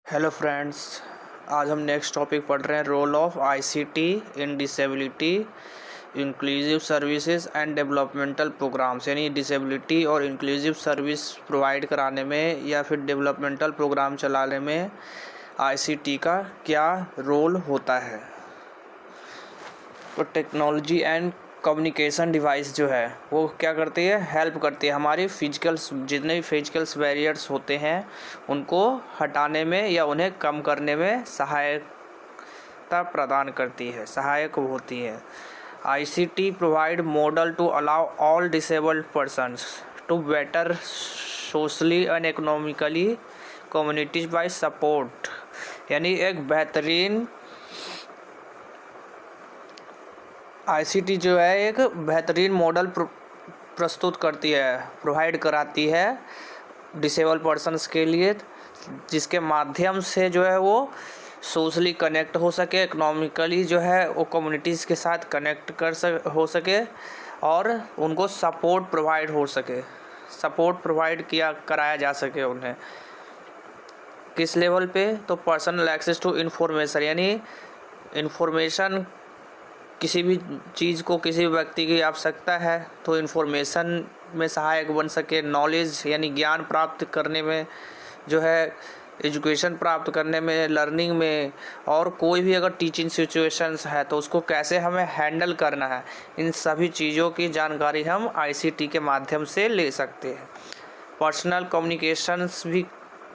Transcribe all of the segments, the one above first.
Hello friends. आज हम next topic पढ़ रहे हैं role of ICT in disability inclusive services and developmental programmes, यानी डिसेबिलिटी और इंक्लूसिव सर्विस प्रोवाइड कराने में या फिर डेवलपमेंटल प्रोग्राम चलाने में आईसीटी का क्या रोल होता है। तो टेक्नोलॉजी एंड कम्युनिकेशन डिवाइस जो है वो क्या करती है, हेल्प करती है हमारी फिजिकल्स, जितने भी फिजिकल्स बैरियर्स होते हैं उनको हटाने में या उन्हें कम करने में सहायता प्रदान करती है, सहायक होती है। ICT provide model to allow all disabled persons to better socially and economically communities by support, यानी एक बेहतरीन आईसीटी जो है एक बेहतरीन मॉडल प्रस्तुत करती है, प्रोवाइड कराती है डिसेबल पर्सन्स के लिए, जिसके माध्यम से जो है वो सोशली कनेक्ट हो सके, इकोनॉमिकली जो है वो कम्युनिटीज़ के साथ कनेक्ट हो सके और उनको सपोर्ट प्रोवाइड हो सके, सपोर्ट प्रोवाइड कराया जा सके उन्हें। किस लेवल पे? तो पर्सनल एक्सेस टू इन्फॉर्मेशन, यानी इन्फॉर्मेशन, किसी भी चीज़ को किसी भी व्यक्ति की आवश्यकता है तो इन्फॉर्मेशन में सहायक बन सके, नॉलेज यानी ज्ञान प्राप्त करने में जो है, एजुकेशन प्राप्त करने में, लर्निंग में, और कोई भी अगर टीचिंग सिचुएशंस है तो उसको कैसे हमें हैंडल करना है, इन सभी चीज़ों की जानकारी हम आईसीटी के माध्यम से ले सकते हैं। पर्सनल कम्युनिकेशंस भी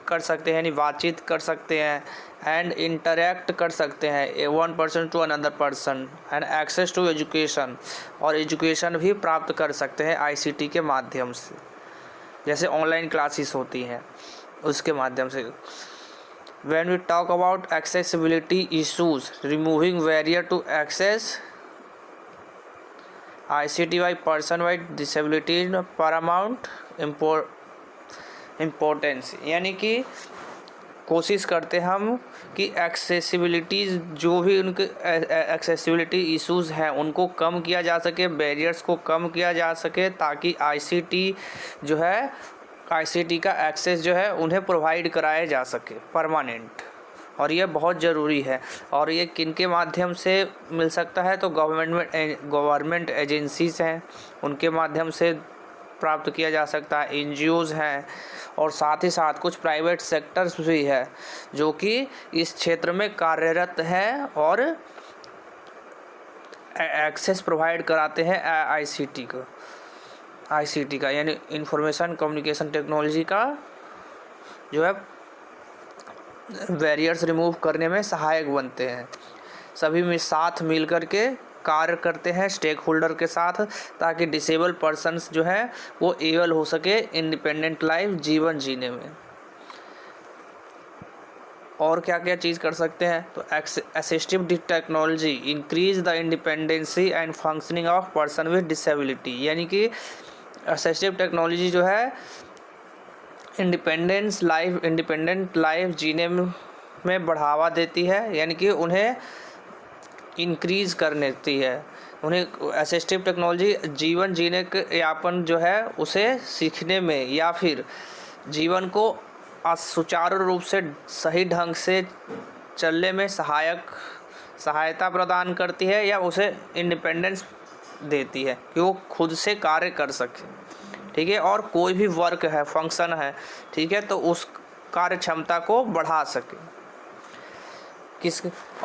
कर सकते हैं, यानी बातचीत कर सकते हैं, एंड इंटरेक्ट कर सकते हैं one person to another person, and access to education, और एजुकेशन भी प्राप्त कर सकते हैं आईसीटी के माध्यम से, जैसे ऑनलाइन क्लासेस होती हैं उसके माध्यम से। When we talk about accessibility issues, removing barrier to access ICT by person with disability paramount importance, यानी कि कोशिश करते हम कि एक्सेसिबिलिटीज़, जो भी उनके एक्सेसिबिलिटी इश्यूज़ हैं उनको कम किया जा सके, बैरियर्स को कम किया जा सके, ताकि आईसीटी जो है, आईसीटी का एक्सेस जो है उन्हें प्रोवाइड कराया जा सके परमानेंट, और ये बहुत ज़रूरी है। और ये किन के माध्यम से मिल सकता है? तो गवर्नमेंट एजेंसीज़ हैं उनके माध्यम से प्राप्त किया जा सकता है, एनजीओज़ हैं, और साथ ही साथ कुछ प्राइवेट सेक्टर्स भी है जो कि इस क्षेत्र में कार्यरत हैं और एक्सेस प्रोवाइड कराते हैं आईसीटी का, यानी इंफॉर्मेशन कम्युनिकेशन टेक्नोलॉजी का जो है बैरियर्स रिमूव करने में सहायक बनते हैं। सभी में साथ मिल कर के कार्य करते हैं स्टेक होल्डर के साथ, ताकि डिसेबल पर्सन्स जो है वो एबल हो सके इंडिपेंडेंट लाइफ जीवन जीने में। और क्या क्या चीज़ कर सकते हैं? तो assistive technology increase the independency and functioning of person with disability, यानी कि असिस्टिव टेक्नोलॉजी जो है इंडिपेंडेंट लाइफ जीने में बढ़ावा देती है, यानी कि उन्हें इंक्रीज़ कर देती है। उन्हें असिस्टिव टेक्नोलॉजी जीवन जीने के यापन जो है उसे सीखने में या फिर जीवन को सुचारू रूप से सही ढंग से चलने में सहायता प्रदान करती है, या उसे इंडिपेंडेंस देती है कि वो खुद से कार्य कर सके, ठीक है, और कोई भी वर्क है, फंक्शन है, ठीक है, तो उस कार्य क्षमता को बढ़ा सके।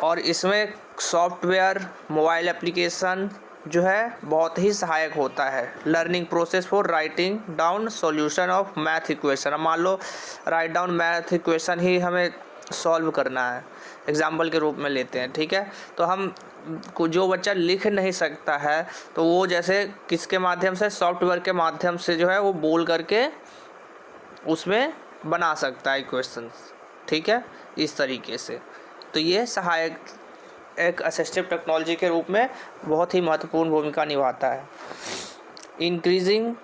और इसमें सॉफ्टवेयर, मोबाइल एप्लीकेशन जो है बहुत ही सहायक होता है। Learning process for writing down solution of math equation, मान लो राइट डाउन मैथ इक्वेशन ही हमें सॉल्व करना है, एग्जाम्पल के रूप में लेते हैं, ठीक है, तो हम जो बच्चा लिख नहीं सकता है तो वो जैसे किसके माध्यम से, सॉफ्टवेयर के माध्यम से जो है वो बोल करके उसमें बना सकता है इक्वेशंस, ठीक है, इस तरीके से। तो ये सहायक एक असिस्टिव टेक्नोलॉजी के रूप में बहुत ही महत्वपूर्ण भूमिका निभाता है। Increasing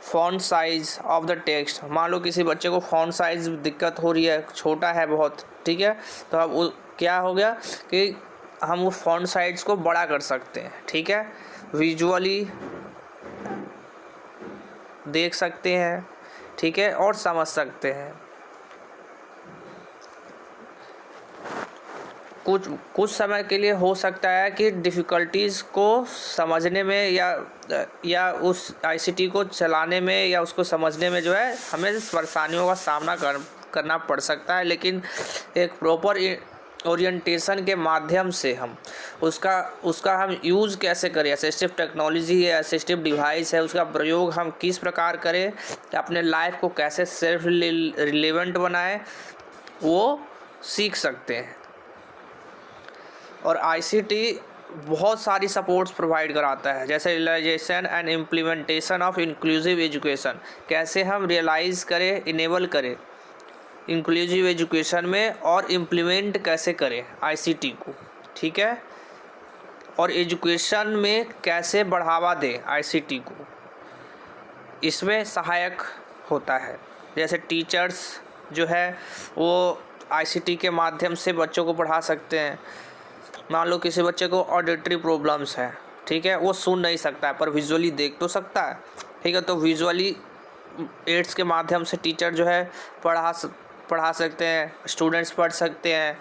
font size of the text, मान लो किसी बच्चे को फॉन्ट साइज दिक्कत हो रही है, छोटा है बहुत, ठीक है, तो अब क्या हो गया कि हम उस फॉन्ट साइज को बड़ा कर सकते हैं, ठीक है, विजुअली देख सकते हैं, ठीक है, और समझ सकते हैं। कुछ समय के लिए हो सकता है कि डिफ़िकल्टीज़ को समझने में या उस आईसीटी को चलाने में या उसको समझने में जो है हमें परेशानियों का सामना करना पड़ सकता है, लेकिन एक प्रॉपर ओरिएंटेशन के माध्यम से हम उसका हम यूज़ कैसे करें, असिस्टिव टेक्नोलॉजी है, असिस्टिव डिवाइस है, उसका प्रयोग हम किस प्रकार करें, अपने लाइफ को कैसे सेल्फ रिलेवेंट बनाएं, वो सीख सकते हैं। और आईसीटी बहुत सारी सपोर्ट्स प्रोवाइड कराता है, जैसे realisation and implementation of inclusive education, कैसे हम रियलाइज़ करें, इनेबल करें इंक्लूसिव एजुकेशन में और इम्प्लीमेंट कैसे करें आईसीटी को, ठीक है। और एजुकेशन में कैसे बढ़ावा दें आईसीटी को, इसमें सहायक होता है। जैसे टीचर्स जो है वो आईसीटी के माध्यम से बच्चों को पढ़ा सकते हैं। मान लो किसी बच्चे को ऑडिटरी प्रॉब्लम्स है, ठीक है, वो सुन नहीं सकता है पर विजुअली देख तो सकता है, ठीक है, तो विजुअली एड्स के माध्यम से टीचर जो है पढ़ा सकते हैं, स्टूडेंट्स पढ़ सकते हैं।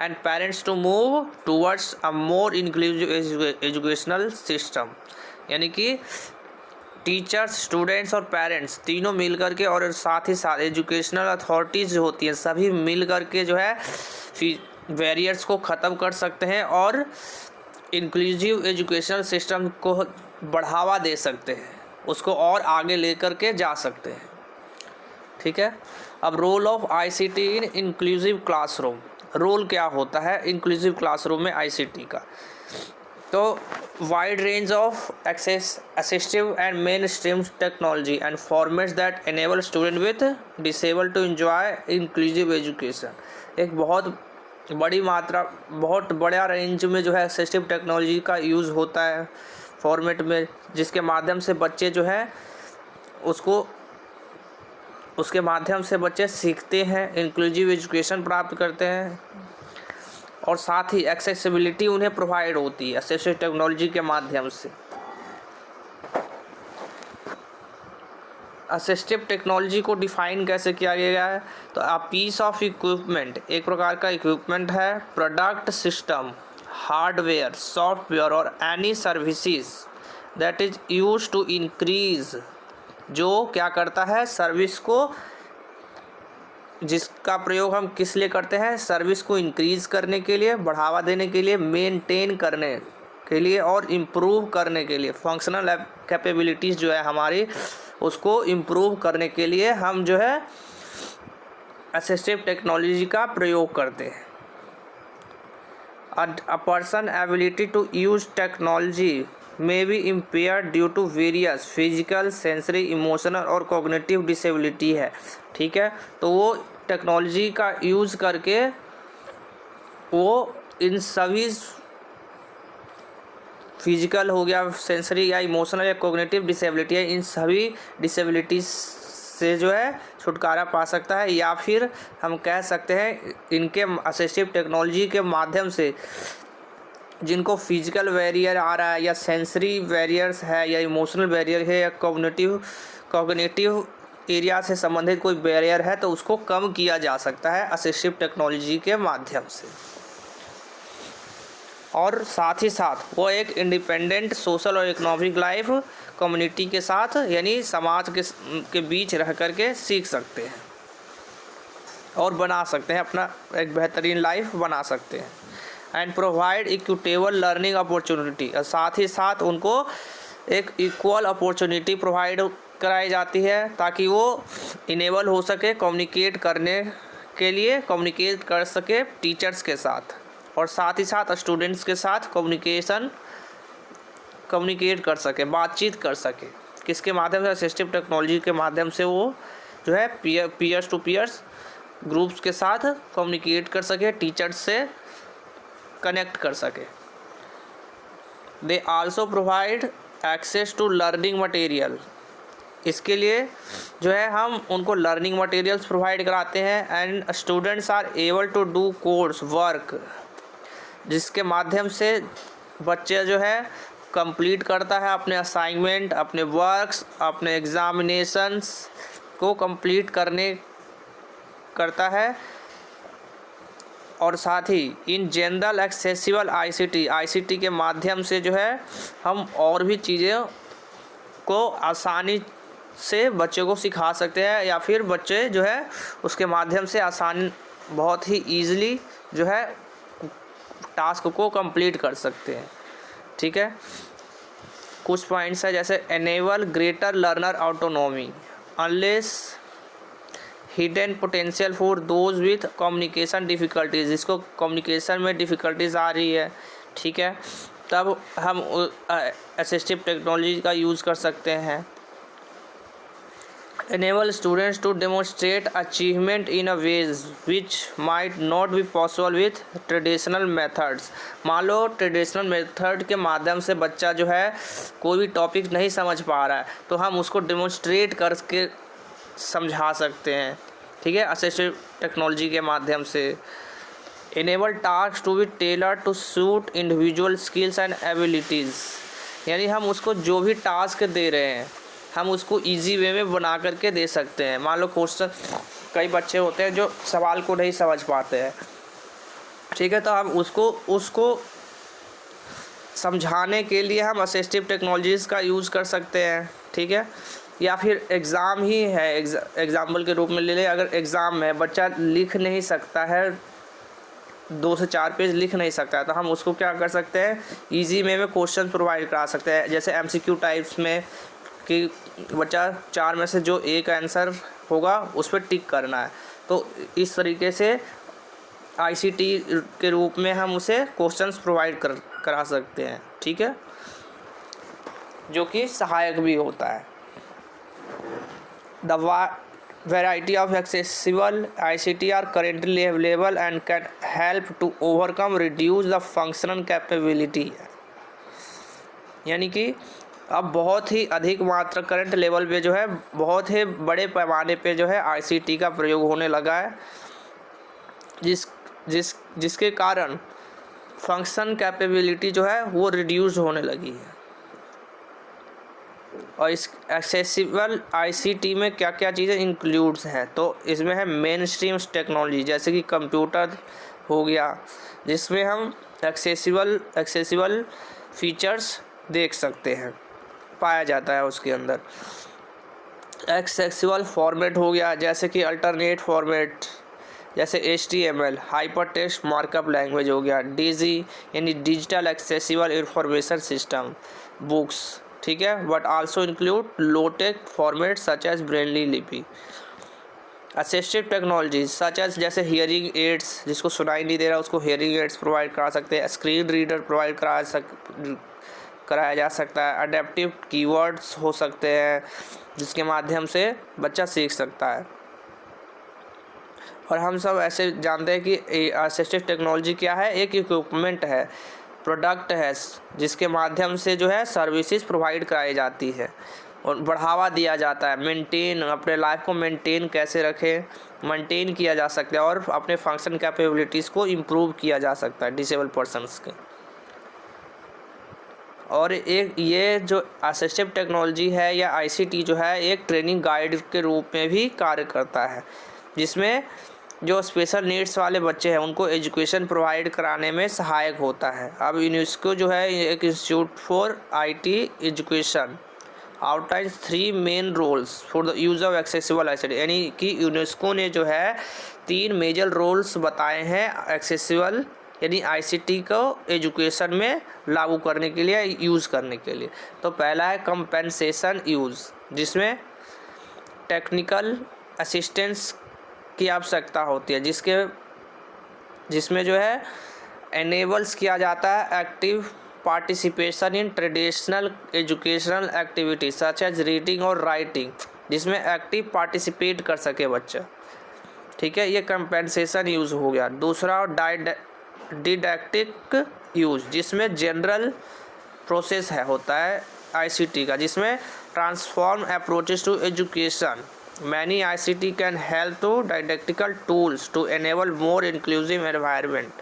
And parents to move towards a more inclusive educational system, यानी कि टीचर्स, स्टूडेंट्स और पेरेंट्स तीनों मिल करके और साथ ही साथ एजुकेशनल अथॉरिटीज़ जो होती हैं सभी मिल करके जो है बैरियर्स को ख़त्म कर सकते हैं और इंक्लूसिव एजुकेशनल सिस्टम को बढ़ावा दे सकते हैं, उसको और आगे लेकर के जा सकते हैं, ठीक है। अब role of ICT in inclusive classroom, role क्या होता है इंक्लूसिव क्लासरूम में आईसीटी का। तो wide range of access assistive and mainstream technology and formats that enable student with disable to enjoy inclusive education, एक बहुत बड़ा रेंज में जो है असिस्टिव टेक्नोलॉजी का यूज़ होता है फॉर्मेट में, जिसके माध्यम से बच्चे जो है उसके माध्यम से बच्चे सीखते हैं, इंक्लूसिव एजुकेशन प्राप्त करते हैं और साथ ही एक्सेसिबिलिटी उन्हें प्रोवाइड होती है असिस्टिव टेक्नोलॉजी के माध्यम से। असिस्टिव टेक्नोलॉजी को डिफाइन कैसे किया गया है, तो अ पीस ऑफ इक्विपमेंट, एक प्रकार का इक्विपमेंट है, प्रोडक्ट, सिस्टम, हार्डवेयर, सॉफ्टवेयर और any services that is used to increase, जो क्या करता है सर्विस को, जिसका प्रयोग हम किस लिए करते हैं, सर्विस को इंक्रीज़ करने के लिए, बढ़ावा देने के लिए, मेंटेन करने के लिए और इम्प्रूव करने के लिए, फंक्शनल कैपेबिलिटीज़ जो है हमारी उसको इम्प्रूव करने के लिए हम जो है असिस्टिव टेक्नोलॉजी का प्रयोग करते हैं। A person ability to use technology may be impaired due to various physical, sensory, emotional और cognitive disability है, ठीक है। तो वो टेक्नोलॉजी का यूज़ करके वो इन सभी फिजिकल हो गया, सेंसरी या इमोशनल या कॉग्निटिव डिसेबिलिटी है, इन सभी डिसेबिलिटीज से जो है छुटकारा पा सकता है, या फिर हम कह सकते हैं इनके असिस्टिव टेक्नोलॉजी के माध्यम से जिनको फिजिकल बैरियर आ रहा है या सेंसरी बैरियर्स है या इमोशनल बैरियर है या कॉग्निटिव एरिया से संबंधित कोई बैरियर है तो उसको कम किया जा सकता है असिस्टिव टेक्नोलॉजी के माध्यम से। और साथ ही साथ वो एक इंडिपेंडेंट सोशल और इकोनॉमिक लाइफ कम्युनिटी के साथ यानी समाज के बीच रह कर के सीख सकते हैं और बना सकते हैं, अपना एक बेहतरीन लाइफ बना सकते हैं। And provide equitable learning opportunity, और साथ ही साथ उनको एक इक्वल अपॉर्चुनिटी प्रोवाइड कराई जाती है ताकि वो इनेबल हो सके कम्युनिकेट करने के लिए, कम्युनिकेट कर सके टीचर्स के साथ और साथ ही साथ स्टूडेंट्स के साथ कम्युनिकेट कर सके, बातचीत कर सके। किसके माध्यम से, असिस्टिव टेक्नोलॉजी के माध्यम से वो जो है पीयर्स टू पीयर्स ग्रुप्स के साथ कम्युनिकेट कर सके, टीचर्स से कनेक्ट कर सके। They also provide access to learning material, इसके लिए जो है हम उनको लर्निंग मटेरियल्स प्रोवाइड कराते हैं। And students are able to do course work, जिसके माध्यम से बच्चे जो है कंप्लीट करता है अपने असाइनमेंट, अपने वर्क्स, अपने एग्जामिनेशंस को कंप्लीट करता है और साथ ही इन जनरल एक्सेसिबल आईसीटी के माध्यम से जो है हम और भी चीज़ें को आसानी से बच्चों को सिखा सकते हैं, या फिर बच्चे जो है उसके माध्यम से बहुत ही ईज़िली जो है टास्क को कंप्लीट कर सकते हैं। ठीक है, कुछ पॉइंट्स है जैसे enable greater learner autonomy, unless hidden potential for those with communication difficulties, जिसको कम्युनिकेशन में डिफ़िकल्टीज आ रही है, ठीक है, तब हम असिस्टिव टेक्नोलॉजी का यूज़ कर सकते हैं। enable students to demonstrate achievement in a ways which might not be possible with traditional methods। मान लो ट्रेडिशनल मेथड के माध्यम से बच्चा जो है कोई भी टॉपिक नहीं समझ पा रहा है, तो हम उसको डेमोन्स्ट्रेट करके समझा सकते हैं, ठीक है, असिस्टिव टेक्नोलॉजी के माध्यम से। enable tasks to be tailored to suit individual skills and abilities, यानी हम उसको जो भी टास्क दे रहे हैं हम उसको इजी वे में बना करके दे सकते हैं। मान लो क्वेश्चन, कई बच्चे होते हैं जो सवाल को नहीं समझ पाते हैं, ठीक है, तो हम उसको समझाने के लिए हम असिस्टिव टेक्नोलॉजीज़ का यूज़ कर सकते हैं, ठीक है। या फिर एग्ज़ाम ही है, एग्ज़ाम्पल के रूप में ले लें, अगर एग्ज़ाम में बच्चा लिख नहीं सकता है, 2 से 4 पेज लिख नहीं सकता है, तो हम उसको क्या कर सकते हैं, इजी वे में क्वेश्चन प्रोवाइड करा सकते हैं। जैसे एमसीक्यू टाइप्स में कि बच्चा 4 में से जो एक आंसर होगा उस पर टिक करना है, तो इस तरीके से आईसीटी के रूप में हम उसे क्वेश्चंस प्रोवाइड करा सकते हैं, ठीक है, जो कि सहायक भी होता है। The variety of accessible ICT are currently available and can help to overcome reduce the functional capability, यानी कि अब बहुत ही अधिक मात्रा करंट लेवल पे जो है बहुत ही बड़े पैमाने पे जो है आईसीटी का प्रयोग होने लगा है, जिसके कारण फंक्शन कैपेबिलिटी जो है वो रिड्यूस होने लगी है। और इस एक्सेसिबल आईसीटी में क्या क्या चीज़ें इंक्लूड्स हैं, तो इसमें है मेन स्ट्रीम टेक्नोलॉजी, जैसे कि कंप्यूटर हो गया, जिसमें हम एक्सेसिबल फीचर्स देख सकते हैं, पाया जाता है उसके अंदर। एक्सेसिबल फॉर्मेट हो गया, जैसे कि अल्टरनेट फॉर्मेट, जैसे HTML hyper text markup language हो गया, DIGI यानी digital accessible information system, books, ठीक है, but also include low tech format such as Braille लिपि। असिस्टिव टेक्नोलॉजी सच एज जैसे हियरिंग एड्स, जिसको सुनाई नहीं दे रहा उसको हियरिंग एड्स प्रोवाइड करा सकते हैं, स्क्रीन रीडर प्रोवाइड कराया जा सकता है, अडेप्टिव कीवर्ड्स हो सकते हैं जिसके माध्यम से बच्चा सीख सकता है। और हम सब ऐसे जानते हैं कि असिस्टिव टेक्नोलॉजी क्या है, एक इक्विपमेंट है, प्रोडक्ट है, जिसके माध्यम से जो है सर्विसेज प्रोवाइड कराई जाती है और बढ़ावा दिया जाता है। मेंटेन, अपने लाइफ को मेंटेन कैसे रखें, मेंटेन किया जा सकता है और अपने फंक्शन कैपेबिलिटीज़ को इम्प्रूव किया जा सकता है डिसेबल पर्सनस के। और एक ये जो असिस्टिव टेक्नोलॉजी है या आईसीटी जो है एक ट्रेनिंग गाइड के रूप में भी कार्य करता है, जिसमें जो स्पेशल नीड्स वाले बच्चे हैं उनको एजुकेशन प्रोवाइड कराने में सहायक होता है। अब यूनेस्को जो है एक institute for IT education outlines 3 main roles for the use of accessible ICT, यानी कि यूनेस्को ने जो है 3 मेजर रोल्स बताए हैं एक्सेसिबल यानी आईसीटी को एजुकेशन में लागू करने के लिए, यूज़ करने के लिए। तो पहला है कंपेंसेशन यूज़, जिसमें टेक्निकल असिस्टेंस की आवश्यकता होती है, जिसमें जो है एनेबल्स किया जाता है active participation in traditional educational activity such as reading और राइटिंग, जिसमें एक्टिव पार्टिसिपेट कर सके बच्चा, ठीक है, ये कंपेंसेशन यूज़ हो गया। दूसरा डिडैक्टिक यूज़, जिसमें जनरल प्रोसेस होता है आईसीटी का, जिसमें transform approaches to education. Many ICT can help to didactical tools to enable more inclusive environment,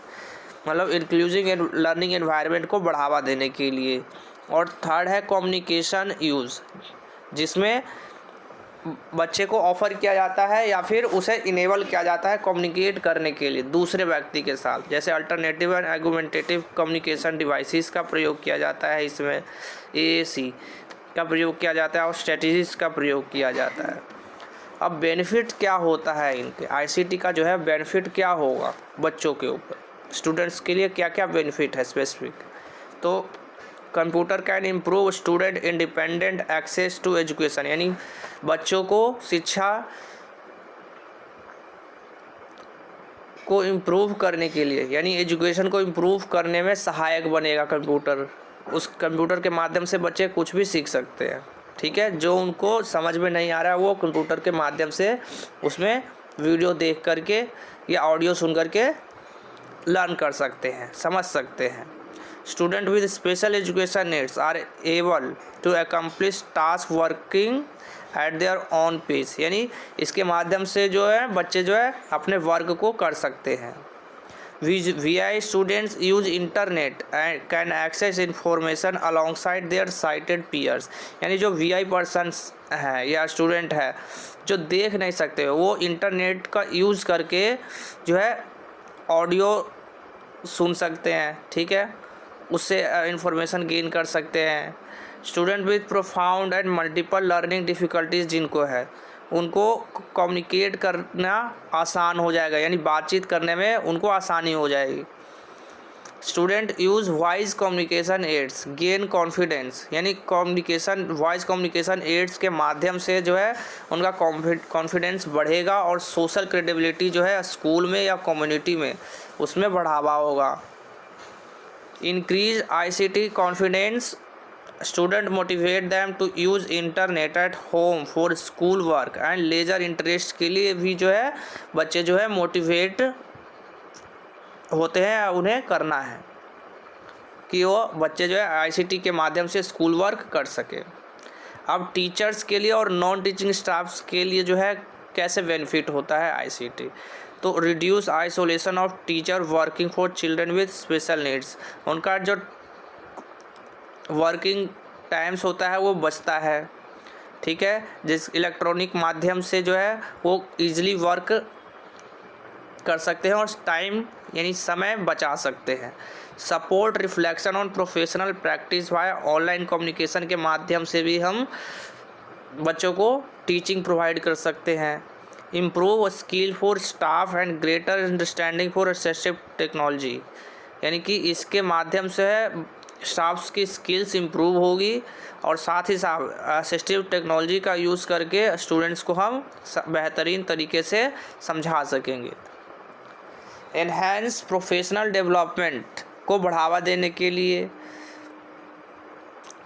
मतलब इंक्लूसिव लर्निंग एनवायरनमेंट को बढ़ावा देने के लिए। और थर्ड है कम्युनिकेशन यूज़, जिसमें बच्चे को ऑफ़र किया जाता है या फिर उसे इनेबल किया जाता है कम्युनिकेट करने के लिए दूसरे व्यक्ति के साथ। जैसे alternative and argumentative communication devices का प्रयोग किया जाता है, इसमें एएसी का प्रयोग किया जाता है और स्ट्रेटजीज का प्रयोग किया जाता है। अब बेनिफिट क्या होता है इनके, आईसीटी का जो है बेनिफिट क्या होगा बच्चों के ऊपर, स्टूडेंट्स के लिए क्या क्या बेनिफिट है स्पेसिफिक। तो computer can improve student independent access to education, यानी बच्चों को शिक्षा को इम्प्रूव करने के लिए, यानी एजुकेशन को इम्प्रूव करने में सहायक बनेगा कंप्यूटर। उस कंप्यूटर के माध्यम से बच्चे कुछ भी सीख सकते हैं, ठीक है। जो उनको समझ में नहीं आ रहा है वो कंप्यूटर के माध्यम से उसमें वीडियो देख करके या ऑडियो सुन करके लर्न कर सकते हैं, समझ सकते हैं। Student with special education needs are able to accomplish task working at their own pace, यानी इसके माध्यम से जो है बच्चे जो है अपने वर्क को कर सकते हैं। VI students use internet and can access information alongside their sighted peers, यानी जो VI पर्सन्स हैं या स्टूडेंट है जो देख नहीं सकते वो इंटरनेट का यूज़ करके जो है ऑडियो सुन सकते हैं, ठीक है, उससे इंफॉर्मेशन गेन कर सकते हैं। Student with profound and multiple learning difficulties जिनको है उनको कम्युनिकेट करना आसान हो जाएगा, यानी बातचीत करने में उनको आसानी हो जाएगी। Student use voice communication aids gain confidence, यानी वॉइस कम्युनिकेशन एड्स के माध्यम से जो है उनका कॉन्फिडेंस बढ़ेगा और सोशल क्रेडिबिलिटी जो है स्कूल में या कम्युनिटी में उसमें बढ़ावा होगा। Increase ICT confidence, student motivate them to use internet at home for school work and leisure interest के लिए भी जो है बच्चे जो है मोटिवेट होते हैं, उन्हें करना है कि वो बच्चे जो है आईसीटी के माध्यम से स्कूल वर्क कर सके। अब टीचर्स के लिए और नॉन टीचिंग स्टाफ्स के लिए जो है कैसे बेनिफिट होता है आईसीटी, तो reduce isolation of teacher working for children with special needs, उनका जो वर्किंग टाइम्स होता है वो बचता है, ठीक है, जिस इलेक्ट्रॉनिक माध्यम से जो है वो ईजिली वर्क कर सकते हैं और टाइम यानी समय बचा सकते हैं। Support reflection on professional practice via online communication के माध्यम से भी हम बच्चों को टीचिंग प्रोवाइड कर सकते हैं। Improve skill for staff and greater understanding for assistive technology, यानी कि इसके माध्यम से है स्टाफ्स की स्किल्स इम्प्रूव होगी और साथ ही साथ असिस्टिव टेक्नोलॉजी का यूज़ करके स्टूडेंट्स को हम बेहतरीन तरीके से समझा सकेंगे। एनहेंस प्रोफेशनल डेवलपमेंट को बढ़ावा देने के लिए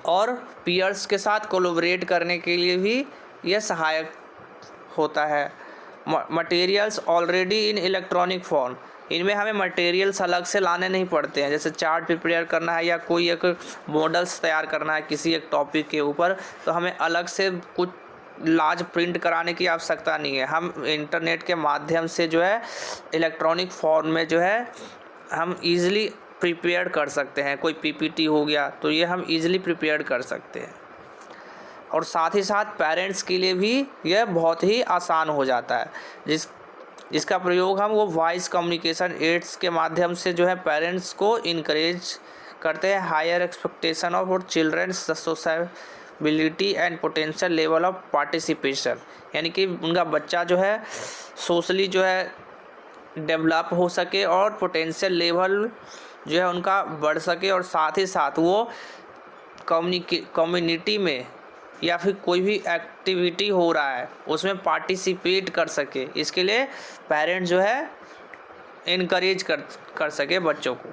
और पीयर्स के साथ कोलैबोरेट करने के लिए भी यह सहायक होता है। Materials already in electronic form, इनमें हमें मटेरियल्स अलग से लाने नहीं पड़ते हैं, जैसे चार्ट प्रिपेयर करना है या कोई एक मॉडल्स तैयार करना है किसी एक टॉपिक के ऊपर, तो हमें अलग से कुछ लार्ज प्रिंट कराने की आवश्यकता नहीं है। हम इंटरनेट के माध्यम से जो है इलेक्ट्रॉनिक फॉर्म में जो है हम इजीली प्रिपेयर कर सकते हैं। कोई पीपीटी हो गया तो ये हम इजीली प्रिपेयर कर सकते हैं और साथ ही साथ पेरेंट्स के लिए भी यह बहुत ही आसान हो जाता है, जिसका प्रयोग हम वो वॉइस कम्युनिकेशन एड्स के माध्यम से जो है पेरेंट्स को इनकरेज करते हैं। Higher expectation of children's sociability and potential level of participation, यानी कि उनका बच्चा जो है सोशली जो है डेवलप हो सके और पोटेंशियल लेवल जो है उनका बढ़ सके और साथ ही साथ वो कम्युनिटी में या फिर कोई भी एक्टिविटी हो रहा है उसमें पार्टिसिपेट कर सके। इसके लिए पेरेंट्स जो है इनकरेज कर सके बच्चों को,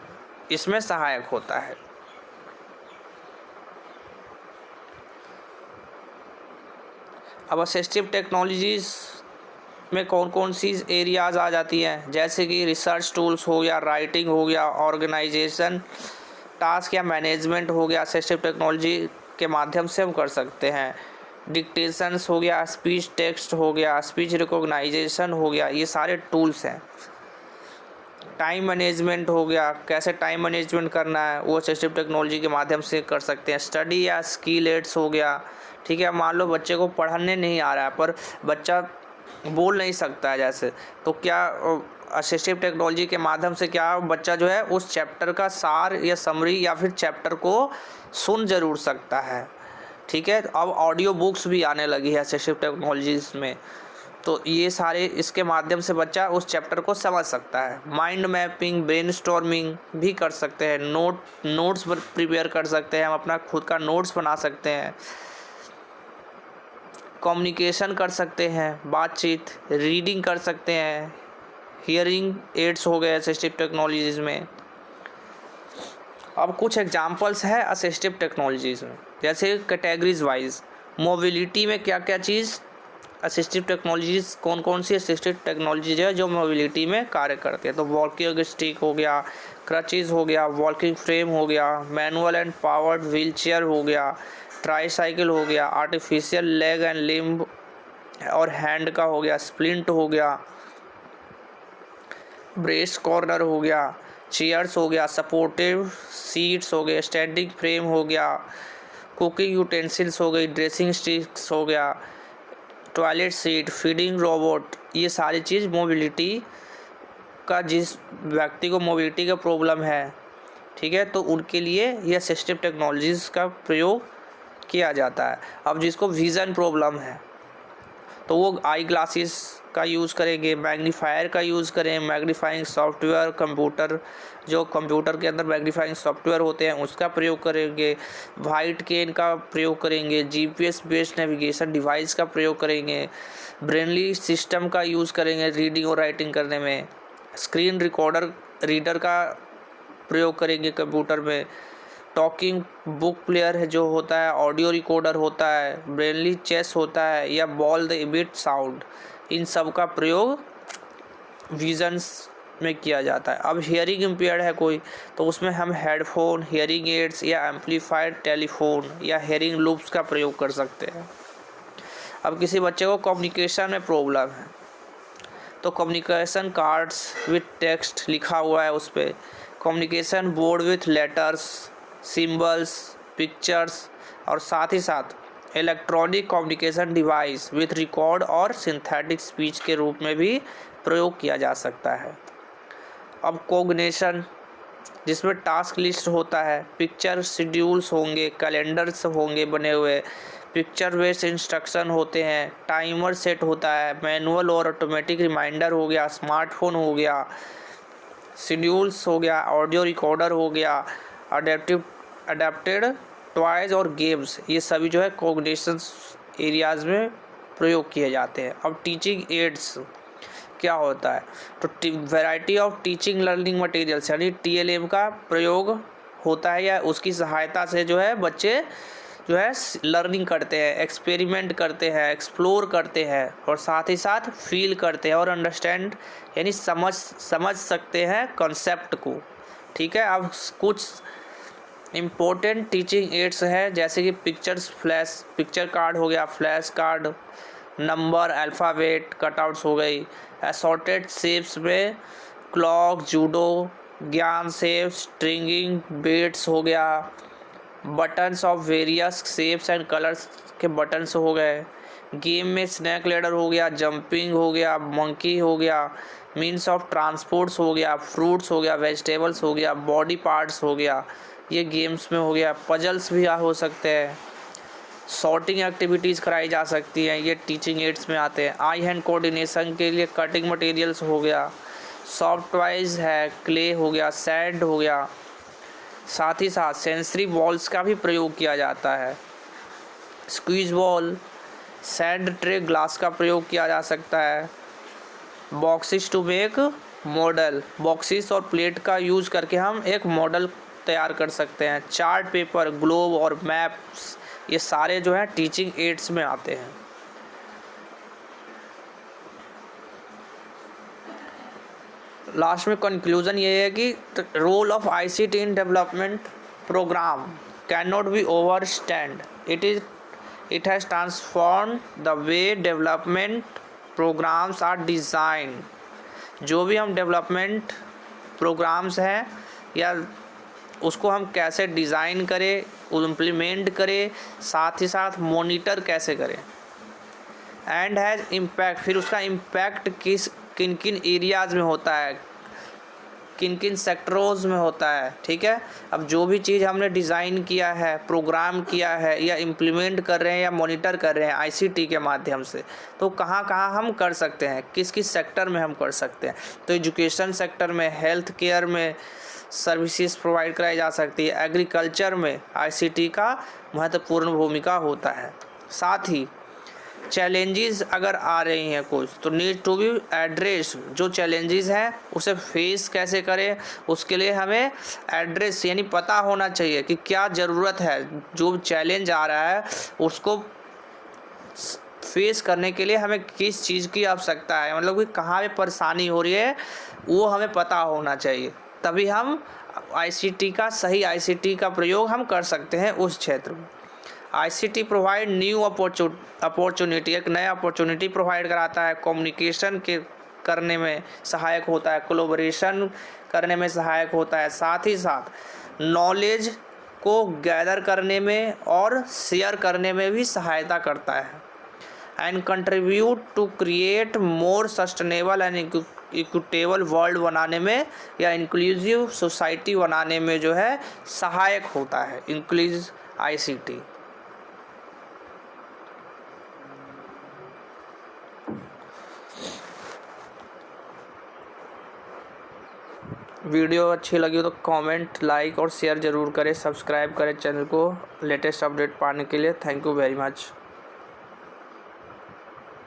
इसमें सहायक होता है। अब असिस्टिव टेक्नोलॉजीज़ में कौन कौन सी एरियाज़ आ जाती हैं, जैसे कि रिसर्च टूल्स हो गया, राइटिंग हो गया, ऑर्गेनाइजेशन टास्क या मैनेजमेंट हो गया, असिस्टिव टेक्नोलॉजी के माध्यम से हम कर सकते हैं। डिक्टेशंस हो गया, स्पीच टेक्स्ट हो गया, स्पीच रिकॉग्नाइजेशन हो गया, ये सारे टूल्स हैं। टाइम मैनेजमेंट हो गया, कैसे टाइम मैनेजमेंट करना है वो असिस्टिव टेक्नोलॉजी के माध्यम से कर सकते हैं। स्टडी या स्किल एड्स हो गया, ठीक है। मान लो बच्चे को पढ़ने नहीं आ रहा है पर बच्चा बोल नहीं सकता है जैसे, तो क्या असिस्टिव टेक्नोलॉजी के माध्यम से क्या बच्चा जो है उस चैप्टर का सार या समरी या फिर चैप्टर को सुन ज़रूर सकता है। ठीक है। अब ऑडियो बुक्स भी आने लगी है असिस्टिव टेक्नोलॉजीज में, तो ये सारे इसके माध्यम से बच्चा उस चैप्टर को समझ सकता है। माइंड मैपिंग, ब्रेनस्टॉर्मिंग भी कर सकते हैं, नोट्स प्रिपेयर कर सकते हैं, हम अपना खुद का नोट्स बना सकते हैं, कम्युनिकेशन कर सकते हैं, बातचीत, रीडिंग कर सकते हैं, हियरिंग एड्स हो गए असिस्टिव टेक्नोलॉजीज़ में। अब कुछ एग्जांपल्स है असिस्टिव टेक्नोलॉजीज़ में, जैसे कैटेगरीज वाइज मोबिलिटी में क्या क्या चीज़ असिस्टिव टेक्नोलॉजीज़, कौन कौन सी असिस्टिव टेक्नोलॉजीज है जो मोबिलिटी में कार्य करती है। तो वॉकिंग स्टिक हो गया, क्रचेज़ हो गया, वॉकिंग फ्रेम हो गया, manual and powered wheel chair हो गया, ट्राईसाइकिल हो गया, आर्टिफिशियल लेग एंड लिम्ब और हैंड का हो गया, स्प्लिंट हो गया, ब्रेस्ट कॉर्नर हो गया, चेयर्स हो गया, सपोर्टिव सीट्स हो गए, स्टैंडिंग फ्रेम हो गया, कुकिंग यूटेंसिल्स हो गई, ड्रेसिंग स्टिक्स हो गया, टॉयलेट सीट, फीडिंग रोबोट। ये सारी चीज़ मोबिलिटी का, जिस व्यक्ति को मोबिलिटी का प्रॉब्लम है, ठीक है, तो उनके लिए ये असिस्टिव टेक्नोलॉजीज़ का प्रयोग किया जाता है। अब जिसको विज़न प्रॉब्लम है तो वो आई ग्लासेस का यूज़ करेंगे, मैग्नीफायर का यूज़ करें, मैग्नीफाइंग सॉफ्टवेयर, कंप्यूटर, जो कंप्यूटर के अंदर मैग्नीफाइंग सॉफ्टवेयर होते हैं उसका प्रयोग करेंगे, वाइट केन का प्रयोग करेंगे, जीपीएस बेस्ड नेविगेशन डिवाइस का प्रयोग करेंगे, ब्रेनली सिस्टम का यूज़ करेंगे रीडिंग और राइटिंग करने में, स्क्रीन रिकॉर्डर रीडर का प्रयोग करेंगे कंप्यूटर में, टॉकिंग बुक प्लेयर है जो होता है, ऑडियो रिकॉर्डर होता है, ब्रेनली चेस होता है, या बॉल द इमिट साउंड, इन सब का प्रयोग विजन्स में किया जाता है। अब हियरिंग इम्पेयर्ड है कोई, तो उसमें हम हेडफोन, हियरिंग एड्स या एम्पलीफाइड टेलीफोन या हियरिंग लूप्स का प्रयोग कर सकते हैं। अब किसी बच्चे को कम्युनिकेशन में प्रॉब्लम है तो कम्युनिकेशन कार्ड्स विथ टेक्स्ट लिखा हुआ है उस पर, communication board with letters, symbols, pictures और साथ ही साथ electronic communication device with record और सिंथेटिक स्पीच के रूप में भी प्रयोग किया जा सकता है। अब कोग्निशन, जिसमें टास्क लिस्ट होता है, पिक्चर शेड्यूल्स होंगे, कैलेंडर्स होंगे बने हुए, पिक्चर बेस्ड इंस्ट्रक्शन होते हैं, टाइमर सेट होता है, मैनुअल और ऑटोमेटिक रिमाइंडर हो गया, स्मार्टफोन हो गया, शेड्यूल्स हो गया, ऑडियो रिकॉर्डर हो गया, अडेप्टेड टॉयज़ और गेम्स, ये सभी जो है कोग्निशन एरियाज़ में प्रयोग किए जाते हैं। अब टीचिंग एड्स क्या होता है, तो variety of teaching learning materials यानी टीएलएम का प्रयोग होता है, या उसकी सहायता से जो है बच्चे जो है लर्निंग करते हैं, एक्सपेरिमेंट करते हैं, एक्सप्लोर करते हैं और साथ ही साथ फील करते हैं और अंडरस्टैंड यानी समझ सकते हैं कॉन्सेप्ट को। ठीक है। अब कुछ इम्पोर्टेंट टीचिंग एड्स हैं जैसे कि पिक्चर कार्ड हो गया, flash card, number, alphabet, cutouts हो गई, असॉर्टेड शेप्स में क्लॉक, जूडो, ज्ञान शेप्स, स्ट्रिंगिंग बेट्स हो गया, buttons of various shapes and colours के बटन्स हो गए, गेम में स्नैक लैडर हो गया, जंपिंग हो गया, मंकी हो गया, मीन्स ऑफ ट्रांसपोर्ट्स हो गया, फ्रूट्स हो गया, वेजिटेबल्स हो गया, बॉडी पार्ट्स हो गया, ये गेम्स में हो गया, पजल्स भी हो सकते हैं, सॉर्टिंग एक्टिविटीज़ कराई जा सकती हैं, ये टीचिंग एड्स में आते हैं। आई हैंड कोऑर्डिनेशन के लिए कटिंग मटेरियल्स हो गया, सॉफ्ट टॉयज़ है, क्ले हो गया, सैंड हो गया, साथ ही साथ सेंसरी बॉल्स का भी प्रयोग किया जाता है, squeeze ball, sand tray, glass का प्रयोग किया जा सकता है, boxes to make model, boxes और प्लेट का यूज़ करके हम एक मॉडल तैयार कर सकते हैं, चार्ट पेपर, ग्लोब और मैप्स, ये सारे जो है टीचिंग एड्स में आते हैं। लास्ट में कंक्लूजन ये है कि role of ICT in development program can not be overstated, it has transform the way development programs are design. जो भी हम डेवलपमेंट प्रोग्राम्स हैं या उसको हम कैसे डिज़ाइन करें, इम्प्लीमेंट करें, साथ ही साथ मॉनिटर कैसे करें। एंड हैज़ इम्पैक्ट, फिर उसका इम्पैक्ट किन किन एरियाज़ में होता है, किन किन सेक्टरों में होता है। ठीक है, अब जो भी चीज़ हमने डिज़ाइन किया है, प्रोग्राम किया है या इम्प्लीमेंट कर रहे हैं या मॉनिटर कर रहे हैं आईसीटी के माध्यम से, तो कहाँ कहाँ हम कर सकते हैं, किस किस सेक्टर में हम कर सकते हैं। तो एजुकेशन सेक्टर में, हेल्थ केयर में सर्विसेज प्रोवाइड कराई जा सकती है। एग्रीकल्चर में आईसीटी का महत्वपूर्ण भूमिका होता है। साथ ही चैलेंजेस अगर आ रही हैं कुछ, तो नीड टू बी एड्रेस, जो चैलेंजेस हैं उसे फेस कैसे करें, उसके लिए हमें एड्रेस यानी पता होना चाहिए कि क्या ज़रूरत है। जो चैलेंज आ रहा है उसको फेस करने के लिए हमें किस चीज़ की आवश्यकता है, मतलब कि कहाँ पे परेशानी हो रही है वो हमें पता होना चाहिए। तभी हम सही आईसीटी का प्रयोग हम कर सकते हैं उस क्षेत्र में। आईसीटी प्रोवाइड न्यू अपॉर्चुनिटी, एक नया अपॉर्चुनिटी प्रोवाइड कराता है। कम्युनिकेशन के करने में सहायक होता है, कोलैबोरेशन करने में सहायक होता है, साथ ही साथ नॉलेज को गैदर करने में और शेयर करने में भी सहायता करता है। And contribute to create more sustainable and equitable world बनाने में या इंक्लूसिव सोसाइटी बनाने में जो है सहायक होता है इंक्लूसिव आईसीटी। वीडियो अच्छी लगी हो तो कमेंट, लाइक और शेयर ज़रूर करें। सब्सक्राइब करें चैनल को लेटेस्ट अपडेट पाने के लिए। Thank you very much.